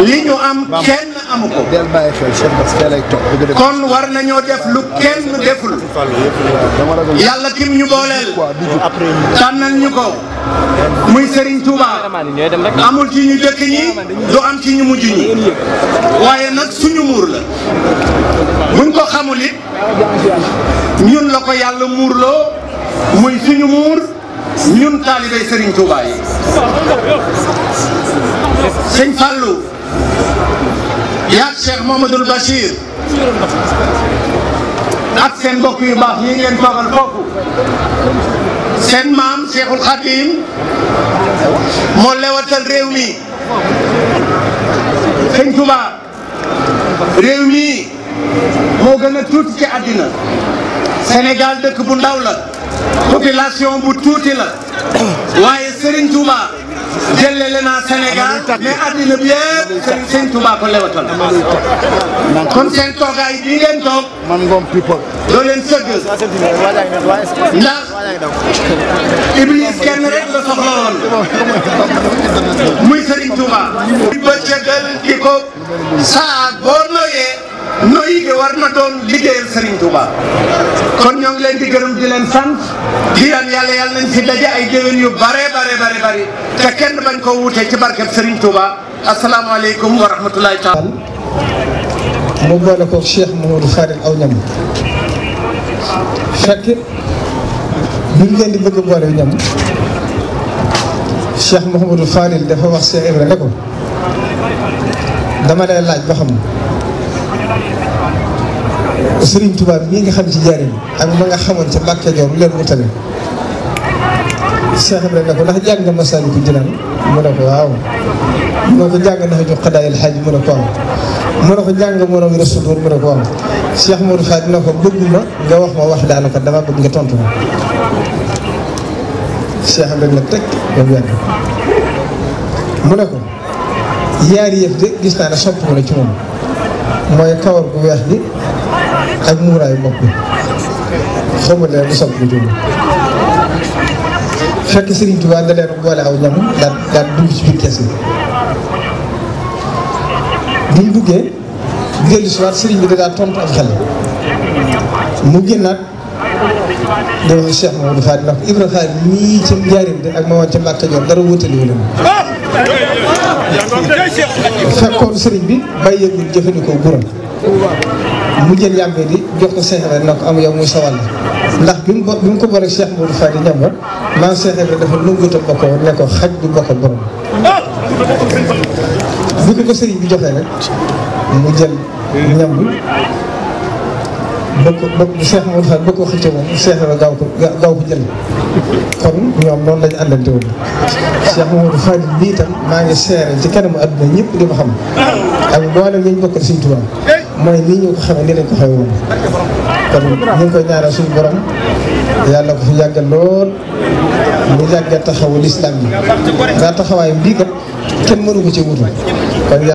li ñu am kenn amu ko kon war nañoo def lu kenn deful yàlla kim ñu booleel tànnal ñu ko muy Serigne Touba amul ci ñu jëkk ñi du am ci ñu mujj ñi waaye nag suñu muur la buñ ko xamul it ñun la ko yàlla muurloo muy suñu muur ñun taalibey Serigne Touba yi sëñ Fallou yaag Cheikh Mouhamadoul Bachir ak seen mbokk yu baax yi ngeen toogal foofu seen maam Cheikhul Khadim moo lewatal réew mi sëñ Touba réew mi moo gën a tuuti ci àddina Sénégal dëkk bu ndaw la population bu tuuti la waaye Serigne Touba jëlele naa Sénégal mais àddina bi yëpp Serigne Touba ko lewatal kon seen toogaay bii ngeen toog doo leen sëgg ndax Iblis kenn rek la soxla woon muy Serigne Touba ba jëgal ki ko saa boo noyee noyyi gi war na doon liggéeyal Serigne Touba kon ñoo ngi leen di gërëm di leen sant di leen yàlla nañ fi daje ay déwén yu bare te kenn bañ ko wuute ci barkeb Serigne Touba asalaamaaleykum wa rahmatulahi taala mu boole ko Cheikh Mouhamadou Fadil aw ñam fekk bi mu leen di bëgg boole ñam Cheikh Mouhamadou Fadil dafa wax Cheikh Ibra ne ko dama lay laaj ba xam Serigne Touba mii nga xam ci jaaree ak ma nga xamoon ca Mbàkke Kajoor lu leen wutale Cheikh Ibrahima ne ko ndax jàng nga Masaalikul Jinaan mu ne ko waaw mu ne ko jàng na fa jox Xadaayil Xaaj mu ne ko waaw mu ne ko jàng nga Moroom Rasuul mu ne ko waaw Cheikh Modou Fadil ne ko bëgguma nga wax ma wax daanaka dama bëgg nga tontu ma Cheikh Ibrahima nag teg ba mu yàgg mu ne ko yaari yëf de gis naa ne sopp ko la ci moom mooy kawar gu weex gi ak muuraayu bopp bi xaw ma leen di sopp ko ci moom fekk Serigne Touba da leen boole aw ñam daal dugg ci biir kees gi bi mu duggee dellu si waat Serigne bi da daal tontu ak xel mu génnaat di wax Cheikh Mouhamadou Fadil ndax Ibra Fall nii ca njaarim de ak ma woon ca Mbàkke Kajoor dara wutali wu leen fekkoon Serigne bi bàyyeegul jëfandikoo gura mu jël yàmbee di jox ko Cheikh Ibrahima na ko am yow muy sawal ndax bi mu ko boole Cheikh Modou Fadil ñam ba maa Cheikh Ibrahima dafa nanguut a bokk ne ko xaj du bokk borom bu ko Serigne bi joxee nag mu jël ñam bi bokk bu Cheikh Modou Fadil bokk ko xëcce moom Cheikh Ibrahima gaaw ko jël kon ñoom noonu lañu àndante woon Cheikh Modou Fadil bii tam maa ngi seere ci kanamu àdduna ñëpp di ko xam ak mboolem ñu bokk Serigne Touba mooy nii ñu ko xamee nii lañ ko xamee woon kon ñu ngi koy ñaanal suñu borom yàlla ko fi yàggal lool mu yàgg a taxawu lislaam bi daa taxawaayam bii kat kenn mënu ko ci wutu kon